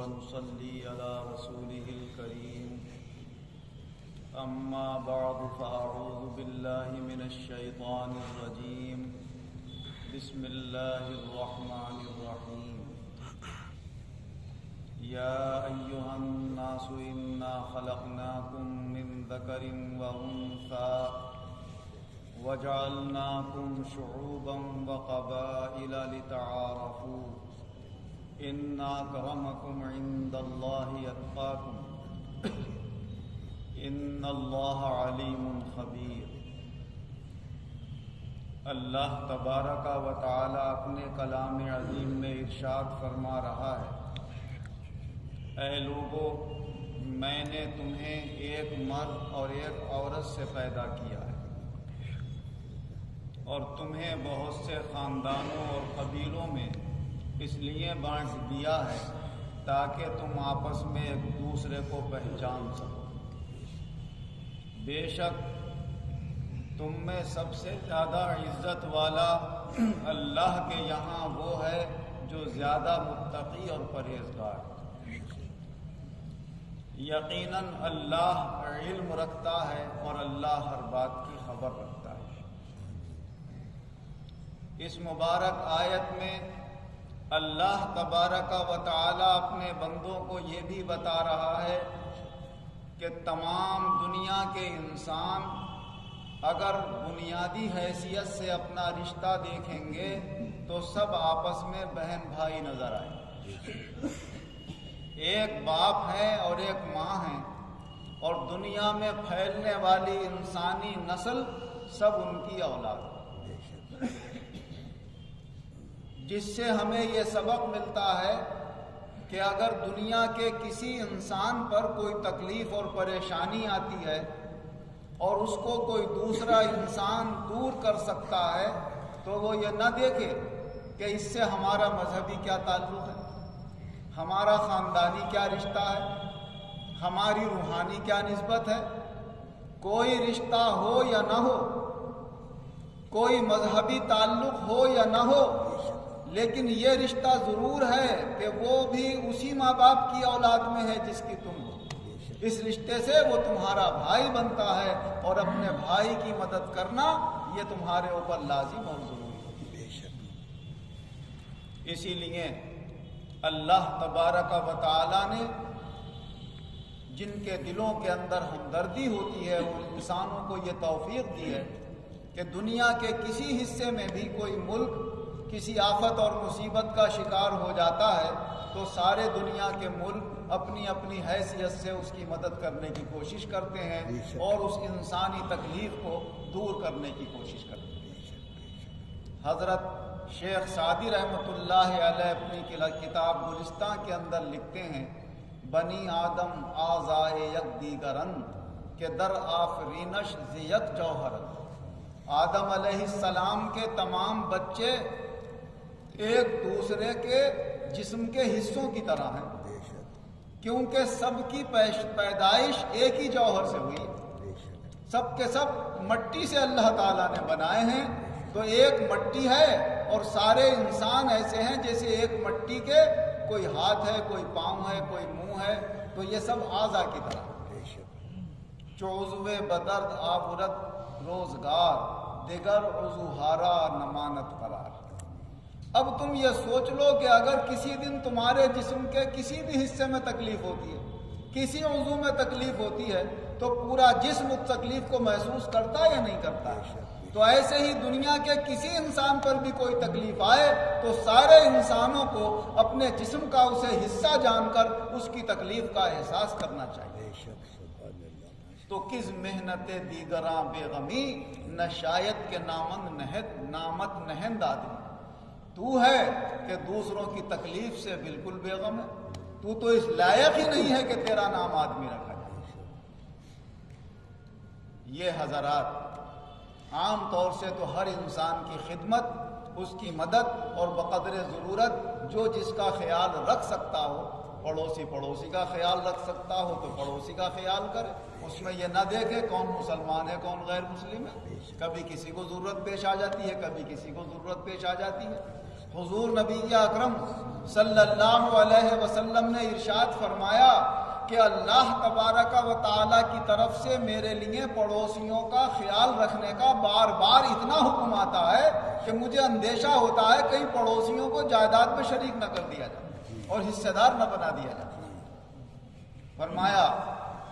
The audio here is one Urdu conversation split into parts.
ونصلي على رسوله الكريم أما بعد فأعوذ بالله من الشيطان الرجيم بسم الله الرحمن الرحيم يا أيها الناس إنا خلقناكم من ذكر وأنثى وجعلناكم شعوبا وقبائل لتعارفوا إن أكرمكم عند الله يتقاكم إن الله عليم خبير۔ اللہ تبارک و تعالی اپنے کلام عظیم میں ارشاد فرما رہا ہے، اے لوگو، میں نے تمہیں ایک مرد اور ایک عورت سے پیدا کیا ہے اور تمہیں بہت سے خاندانوں اور قبیلوں میں اس لیے بانٹ دیا ہے تاکہ تم آپس میں ایک دوسرے کو پہچان سکو۔ بے شک تم میں سب سے زیادہ عزت والا اللہ کے یہاں وہ ہے جو زیادہ متقی اور پرہیزگار ہے۔ یقیناً اللہ علم رکھتا ہے اور اللہ ہر بات کی خبر رکھتا ہے۔ اس مبارک آیت میں اللہ تبارک و تعالی اپنے بندوں کو یہ بھی بتا رہا ہے کہ تمام دنیا کے انسان اگر بنیادی حیثیت سے اپنا رشتہ دیکھیں گے تو سب آپس میں بہن بھائی نظر آئیں گے۔ ایک باپ ہے اور ایک ماں ہے، اور دنیا میں پھیلنے والی انسانی نسل سب ان کی اولاد ہے، جس سے ہمیں یہ سبق ملتا ہے کہ اگر دنیا کے کسی انسان پر کوئی تکلیف اور پریشانی آتی ہے اور اس کو کوئی دوسرا انسان دور کر سکتا ہے تو وہ یہ نہ دیکھے کہ اس سے ہمارا مذہبی کیا تعلق ہے، ہمارا خاندانی کیا رشتہ ہے، ہماری روحانی کیا نسبت ہے۔ کوئی رشتہ ہو یا نہ ہو، کوئی مذہبی تعلق ہو یا نہ ہو، لیکن یہ رشتہ ضرور ہے کہ وہ بھی اسی ماں باپ کی اولاد میں ہے جس کی تم ہو۔ اس رشتے سے وہ تمہارا بھائی بنتا ہے اور اپنے بھائی کی مدد کرنا یہ تمہارے اوپر لازم اور ضروری ہے۔ اسی لیے اللہ تبارک و تعالی نے جن کے دلوں کے اندر ہمدردی ہوتی ہے ان انسانوں کو یہ توفیق دی ہے کہ دنیا کے کسی حصے میں بھی کوئی ملک کسی آفت اور مصیبت کا شکار ہو جاتا ہے تو سارے دنیا کے ملک اپنی اپنی حیثیت سے اس کی مدد کرنے کی کوشش کرتے ہیں اور اس انسانی تکلیف کو دور کرنے کی کوشش کرتے ہیں۔ حضرت شیخ سعدی رحمۃ اللہ علیہ اپنی کتاب گلستان کے اندر لکھتے ہیں، بنی آدم آزائے یک دیگرن کہ در آفرینش زیت جوہرن۔ آدم علیہ السلام کے تمام بچے ایک دوسرے کے جسم کے حصوں کی طرح ہیں، کیونکہ سب کی پیدائش ایک ہی جوہر سے ہوئی، سب کے سب مٹی سے اللہ تعالیٰ نے بنائے ہیں، تو ایک مٹی ہے اور سارے انسان ایسے ہیں جیسے ایک مٹی کے کوئی ہاتھ ہے، کوئی پاؤں ہے، کوئی منہ ہے، تو یہ سب اعضا کی طرح۔ چو عضو بدرد آورد روزگار دیگر عضو ہارا نمانت قرار۔ اب تم یہ سوچ لو کہ اگر کسی دن تمہارے جسم کے کسی بھی حصے میں تکلیف ہوتی ہے، کسی عضو میں تکلیف ہوتی ہے، تو پورا جسم اس تکلیف کو محسوس کرتا ہے یا نہیں کرتا ہے؟ تو ایسے ہی دنیا کے کسی انسان پر بھی کوئی تکلیف آئے تو سارے انسانوں کو اپنے جسم کا اسے حصہ جان کر اس کی تکلیف کا احساس کرنا چاہیے۔ تو کس محنت دیگراں بے غمی نہ شاید کے نامت نہند آدمی۔ تو ہے کہ دوسروں کی تکلیف سے بالکل بے غم ہے، تو اس لائق ہی نہیں ہے کہ تیرا نام آدمی رکھا جائے۔ یہ حضرات عام طور سے تو ہر انسان کی خدمت، اس کی مدد اور بقدر ضرورت جو جس کا خیال رکھ سکتا ہو، پڑوسی کا خیال رکھ سکتا ہو تو پڑوسی کا خیال کرے، اس میں یہ نہ دیکھے کون مسلمان ہے کون غیر مسلم ہے۔ کبھی کسی کو ضرورت پیش آ جاتی ہے، کبھی کسی کو ضرورت پیش آ جاتی ہے، حضور نبی اکرم صلی اللہ علیہ وسلم نے ارشاد فرمایا کہ اللہ تبارک و تعالیٰ کی طرف سے میرے لیے پڑوسیوں کا خیال رکھنے کا بار بار اتنا حکم آتا ہے کہ مجھے اندیشہ ہوتا ہے کہیں پڑوسیوں کو جائیداد میں شریک نہ کر دیا جائے اور حصے دار نہ بنا دیا جائے۔ فرمایا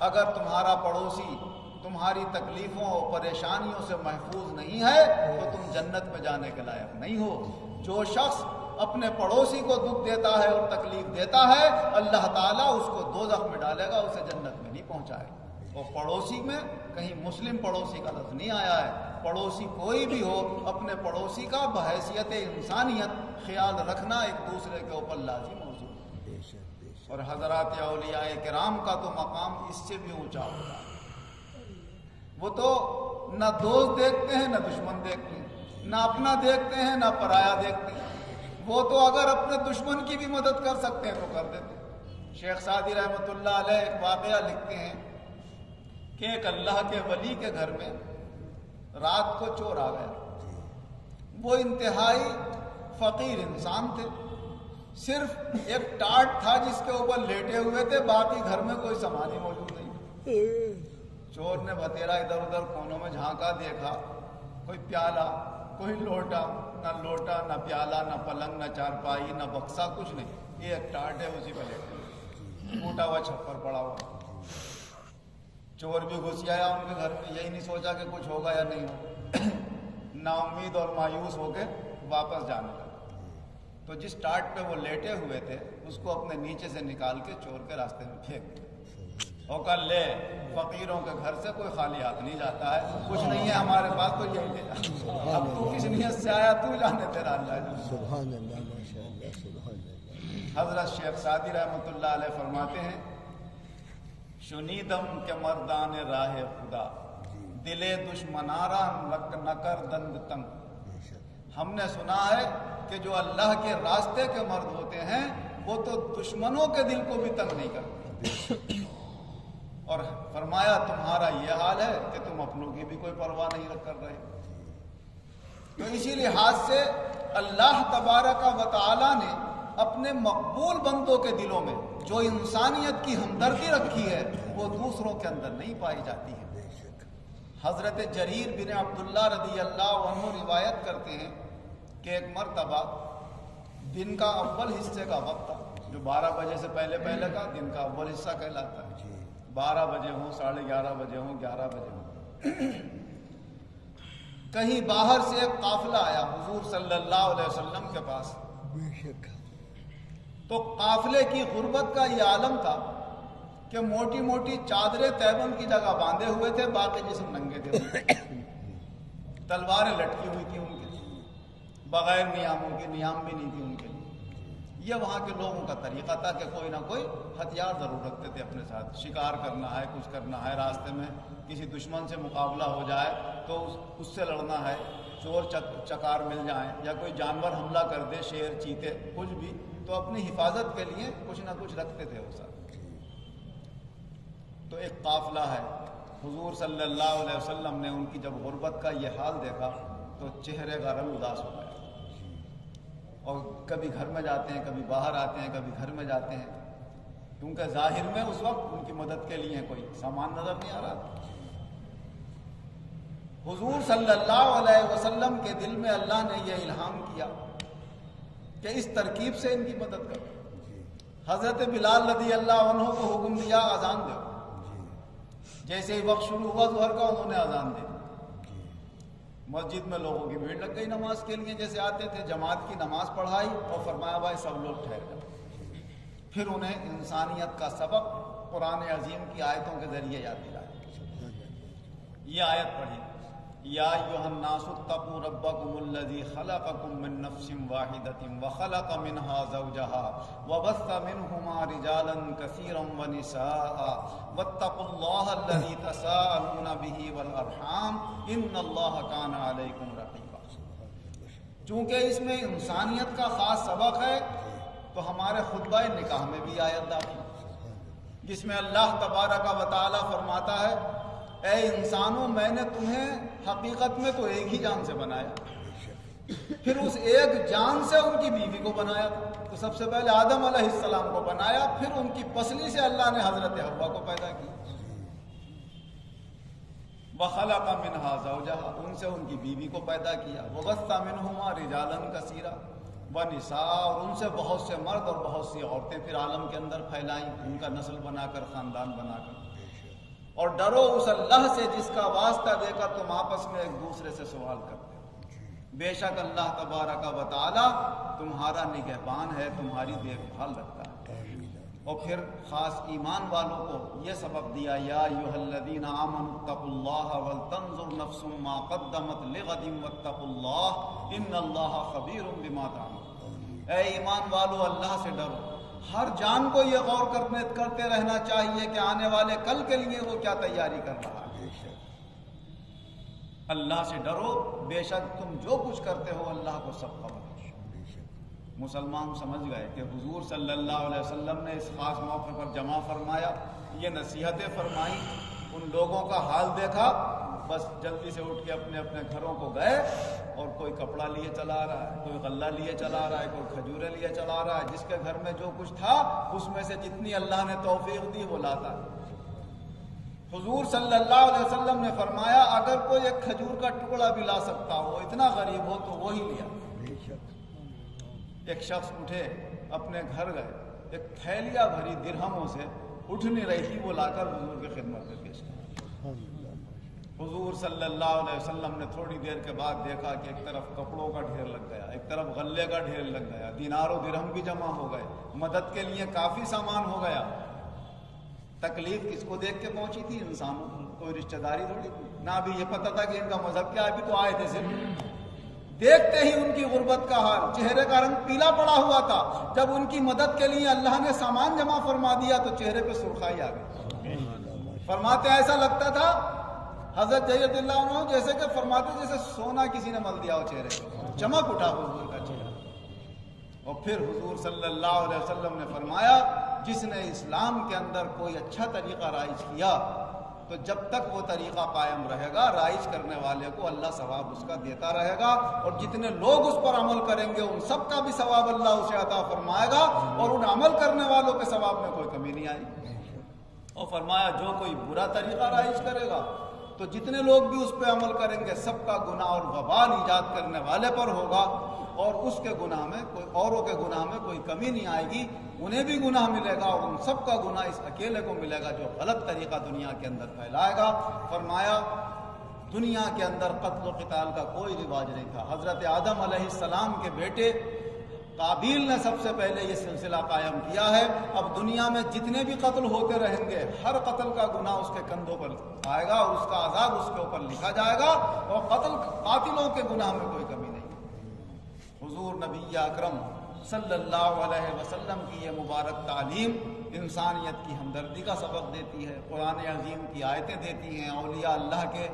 اگر تمہارا پڑوسی تمہاری تکلیفوں اور پریشانیوں سے محفوظ نہیں ہے تو تم جنت میں جانے کے لائق نہیں ہو۔ جو شخص اپنے پڑوسی کو دکھ دیتا ہے اور تکلیف دیتا ہے اللہ تعالیٰ اس کو دوزخ میں ڈالے گا، اسے جنت میں نہیں پہنچائے گا۔ اور پڑوسی میں کہیں مسلم پڑوسی کا لفظ نہیں آیا ہے، پڑوسی کوئی بھی ہو اپنے پڑوسی کا بحیثیت انسانیت خیال رکھنا ایک دوسرے کے اوپر لازم موضوع ہے۔ اور حضرات اولیاء کرام کا تو مقام اس سے بھی اونچا ہوتا ہے، وہ تو نہ دوست دیکھتے ہیں نہ دشمن دیکھتے ہیں، نہ اپنا دیکھتے ہیں نہ پرایا دیکھتے ہیں، وہ تو اگر اپنے دشمن کی بھی مدد کر سکتے ہیں تو کر دیتے ہیں۔ شیخ سعدی رحمۃ اللہ علیہ ایک واقعہ لکھتے ہیں کہ ایک اللہ کے ولی کے گھر میں رات کو چور آ گیا۔ وہ انتہائی فقیر انسان تھے، صرف ایک ٹاٹ تھا جس کے اوپر لیٹے ہوئے تھے، باقی گھر میں کوئی سامان ہی موجود نہیں۔ چور نے بتیرا ادھر ادھر کونوں میں جھانکا، دیکھا کوئی پیالہ کوئی لوٹا، نہ پیالہ، نہ پلنگ، نہ چارپائی، نہ بکسا، کچھ نہیں، یہ ایک ٹاٹ ہے، اسی پہ لیٹا ٹوٹا ہوا چھپر پڑا ہوا۔ چور بھی گھس آیا ان کے گھر میں، یہی نہیں سوچا کہ کچھ ہوگا یا نہیں ہوگا، نا امید اور مایوس ہو کے واپس جانے لگا۔ تو جس ٹاٹ پہ وہ لیٹے ہوئے تھے اس کو اپنے نیچے سے نکال کے چور کے راستے میں پھینک دیا۔ اور کہا لے، فقیروں کے گھر سے کوئی خالی ہاتھ نہیں جاتا ہے، کچھ نہیں ہے ہمارے پاس تو یہی لے جا، اب تو کس نیت سے آیا تو جانے تیرا اللہ۔ سبحان اللہ، ماشاءاللہ، سبحان اللہ۔ حضرت شیخ سعدی رحمۃ اللہ علیہ فرماتے ہیں شنیدم کے مردان راہ خدا دلے دشمنارا نکر دند تنگ۔ ہم نے سنا ہے کہ جو اللہ کے راستے کے مرد ہوتے ہیں وہ تو دشمنوں کے دل کو بھی تنگ نہیں کرتے۔ اور فرمایا تمہارا یہ حال ہے کہ تم اپنوں کی بھی کوئی پرواہ نہیں کر رہے۔ تو اسی لحاظ سے اللہ تبارک و تعالی نے اپنے مقبول بندوں کے دلوں میں جو انسانیت کی ہمدردی رکھی ہے وہ دوسروں کے اندر نہیں پائی جاتی ہے۔ حضرت جریر بن عبداللہ رضی اللہ عنہ روایت کرتے ہیں کہ ایک مرتبہ دن کا اول حصے کا وقت تھا، جو 12 بجے سے پہلے کا دن کا اول حصہ کہلاتا ہے۔ 12 بجے ہوں، 11:30 بجے ہوں، 11 بجے ہوں، کہیں باہر سے ایک قافلہ آیا حضور صلی اللہ علیہ وسلم کے پاس۔ تو قافلے کی غربت کا یہ عالم تھا کہ موٹی موٹی چادریں تیبند کی جگہ باندھے ہوئے تھے، باقی جسم ننگے تھے، تلواریں لٹکی ہوئی تھیں ان کے، بغیر نیاموں کی، نیام بھی نہیں تھی ان کے لیے۔ یہ وہاں کے لوگوں کا طریقہ تھا کہ کوئی نہ کوئی ہتھیار ضرور رکھتے تھے اپنے ساتھ، شکار کرنا ہے، کچھ کرنا ہے، راستے میں کسی دشمن سے مقابلہ ہو جائے تو اس سے لڑنا ہے، چور چکار مل جائیں یا کوئی جانور حملہ کر دے، شیر، چیتے، کچھ بھی، تو اپنی حفاظت کے لیے کچھ نہ کچھ رکھتے تھے وہ ساتھ۔ تو ایک قافلہ ہے، حضور صلی اللہ علیہ وسلم نے ان کی جب غربت کا یہ حال دیکھا تو چہرے کا رنگ اداس ہو گیا، اور کبھی گھر میں جاتے ہیں، کبھی باہر آتے ہیں، کبھی گھر میں جاتے ہیں، کیونکہ ظاہر میں اس وقت ان کی مدد کے لیے کوئی سامان نظر نہیں آ رہا۔ حضور صلی اللہ علیہ وسلم کے دل میں اللہ نے یہ الہام کیا کہ اس ترکیب سے ان کی مدد کرو۔ حضرت بلال رضی اللہ عنہ کو حکم دیا اذان دو، جیسے ہی وقت شروع ہوا ظہر کا انہوں نے اذان دی، مسجد میں لوگوں کی بھیڑ لگ گئی نماز کے لیے، جیسے آتے تھے جماعت کی نماز پڑھائی اور فرمایا بھائی سب لوگ ٹھہر جائیں۔ پھر انہیں انسانیت کا سبق قرآن عظیم کی آیتوں کے ذریعے یاد دلایا۔ یہ آیت پڑھی، یا ایھا الناس اتقوا ربکم الذی خلقکم من نفس واحدۃ وخلق منها زوجها وبث منهما رجالا کثیرا ونساء واتقوا اللہ الذی تساءلون به والارحام ان اللہ کان علیکم رقیبا۔ چونکہ اس میں انسانیت کا خاص سبق ہے تو ہمارے خطبہ نکاح میں بھی آیت داخل، جس میں اللہ تبارک و تعالی فرماتا ہے اے انسانوں میں نے تمہیں حقیقت میں تو ایک ہی جان سے بنایا، پھر اس ایک جان سے ان کی بیوی کو بنایا تھا. تو سب سے پہلے آدم علیہ السلام کو بنایا, پھر ان کی پسلی سے اللہ نے حضرت حوا کو پیدا کیا. وَخَلَقَ مِنْهَا زَوْجَهَا, ان سے ان کی بیوی کو پیدا کیا. وَبَثَّ مِنْهُمَا رِجَالًا كَثِيرًا وَنِسَاءً, اور ان سے بہت سے مرد اور بہت سی عورتیں پھر عالم کے اندر پھیلائیں, ان کا نسل بنا کر, خاندان بنا کر. اور ڈرو اس اللہ سے جس کا واسطہ دے کر تم آپس میں ایک دوسرے سے سوال کرتے ہو. بے شک اللہ تبارک و تعالی تمہارا نگہبان ہے, تمہاری دیکھ بھال رکھتا ہے. اور پھر خاص ایمان والوں کو یہ سبق دیا, یا ایھا الذین آمنوا اتقوا اللہ ولتنظر نفس ما قدمت لغد واتقوا اللہ ان اللہ خبیر بما تعملون. اے ایمان والو, اللہ سے ڈرو. ہر جان کو یہ غور کرتے رہنا چاہیے کہ آنے والے کل کے لیے وہ کیا تیاری کر رہا ہے. اللہ سے ڈرو, بے شک تم جو کچھ کرتے ہو اللہ کو سب خبر ہے. مسلمان سمجھ گئے کہ حضور صلی اللہ علیہ وسلم نے اس خاص موقع پر جمع فرمایا, یہ نصیحتیں فرمائیں. ان لوگوں کا حال دیکھا, بس جلدی سے اٹھ کے اپنے اپنے گھروں کو گئے, اور کوئی کپڑا لیے چلا رہا ہے, کوئی غلہ لیے چلا رہا ہے, کوئی کھجورے لیے چلا رہا ہے. جس کے گھر میں جو کچھ تھا اس میں سے جتنی اللہ نے توفیق دی وہ لاتا ہے. حضور صلی اللہ علیہ وسلم نے فرمایا اگر کوئی ایک کھجور کا ٹکڑا بھی لا سکتا ہو, اتنا غریب ہو, تو وہی لیا. ایک شخص اٹھے, اپنے گھر گئے, ایک تھیلیاں بھری درہموں سے اٹھ نہیں رہی تھی, وہ لا کر حضور کی خدمت میں پیش کیا. حضور صلی اللہ علیہ وسلم نے تھوڑی دیر کے بعد دیکھا کہ ایک طرف کپڑوں کا ڈھیر لگ گیا, ایک طرف غلے کا ڈھیر لگ گیا, دینار و درہم بھی جمع ہو گئے, مدد کے لیے کافی سامان ہو گیا. تکلیف کس کو دیکھ کے پہنچی تھی؟ انسانوں کو. کوئی رشتہ داری تھوڑی تھی, نہ ابھی یہ پتہ تھا کہ ان کا مذہب کیا ہے, ابھی تو آئے تھے صرف. دیکھتے ہی ان کی غربت کا حال, چہرے کا رنگ پیلا پڑا ہوا تھا. جب ان کی مدد کے لیے اللہ نے سامان جمع فرما دیا تو چہرے پہ سرخائی آ گئی. فرماتے ایسا لگتا تھا حضرت جی رضی اللہ عنہ جیسے کہ فرماتے جیسے سونا کسی نے مل دیا ہو چہرے پہ, چمک اٹھا حضور کا چہرہ. اور پھر حضور صلی اللہ علیہ وسلم نے فرمایا جس نے اسلام کے اندر کوئی اچھا طریقہ رائج کیا تو جب تک وہ طریقہ قائم رہے گا, رائج کرنے والے کو اللہ ثواب اس کا دیتا رہے گا, اور جتنے لوگ اس پر عمل کریں گے ان سب کا بھی ثواب اللہ اسے عطا فرمائے گا, اور ان عمل کرنے والوں کے ثواب میں کوئی کمی نہیں آئے گی. اور فرمایا جو کوئی برا طریقہ رائج کرے گا تو جتنے لوگ بھی اس پہ عمل کریں گے سب کا گناہ اور وبال ایجاد کرنے والے پر ہوگا, اور اس کے گناہ میں کوئی اوروں کے گناہ میں کوئی کمی نہیں آئے گی. انہیں بھی گناہ ملے گا, اور ان سب کا گناہ اس اکیلے کو ملے گا جو غلط طریقہ دنیا کے اندر پھیلائے گا. فرمایا دنیا کے اندر قتل و قتال کا کوئی رواج نہیں تھا. حضرت آدم علیہ السلام کے بیٹے قابیل نے سب سے پہلے یہ سلسلہ قائم کیا ہے. اب دنیا میں جتنے بھی قتل ہوتے رہیں گے ہر قتل کا گناہ اس کے کندھوں پر آئے گا, اور اس کا عذاب اس کے اوپر لکھا جائے گا, اور قاتلوں کے گناہ میں کوئی کمی نہیں. حضور نبی اکرم صلی اللہ علیہ وسلم کی یہ مبارک تعلیم انسانیت کی ہمدردی کا سبق دیتی ہے, قرآن عظیم کی آیتیں دیتی ہیں, اولیاء اللہ کے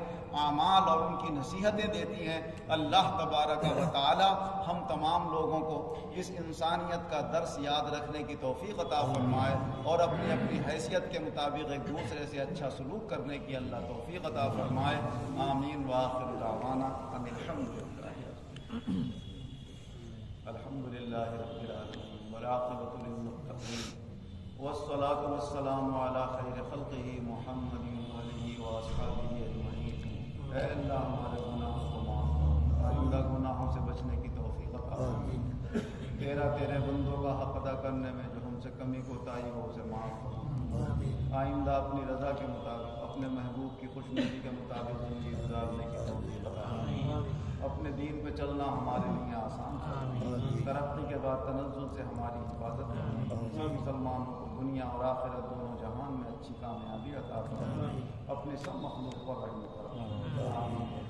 اعمال اور ان کی نصیحتیں دیتی ہیں. اللہ تبارک و تعالی ہم تمام لوگوں کو اس انسانیت کا درس یاد رکھنے کی توفیق عطا فرمائے, اور اپنی اپنی حیثیت کے مطابق ایک دوسرے سے اچھا سلوک کرنے کی اللہ توفیق عطا فرمائے. آمین. وآخر دعوانا ان الحمدللہ رب العالمین والعاقبۃ للمتقین والصلاة والسلام علی خیر خلقہ محمد وآلہ واصحابہ اجمعین. اے اللہ ہمارے گناہوں کو معاف کر, آئندہ گناہوں سے بچنے کی توفیق عطا فرما. تیرے بندوں کا حق ادا کرنے میں جو ہم سے کمی کوتاہی ہو اسے معاف فرما. آئندہ اپنی رضا کے مطابق اپنے محبوب کی خوشنودی کے مطابق زندگی گزارنے کی توفیق عطا فرما. اپنے دین پہ چلنا ہمارے لیے آسان ہے. ترقی کے بعد تنزل سے ہماری حفاظت کرنا. مسلمانوں کو دنیا اور آخرت دونوں جہان میں اچھی کامیابی عطا فرما. اپنے سب مخلوق پر رحم کرنا. آمین.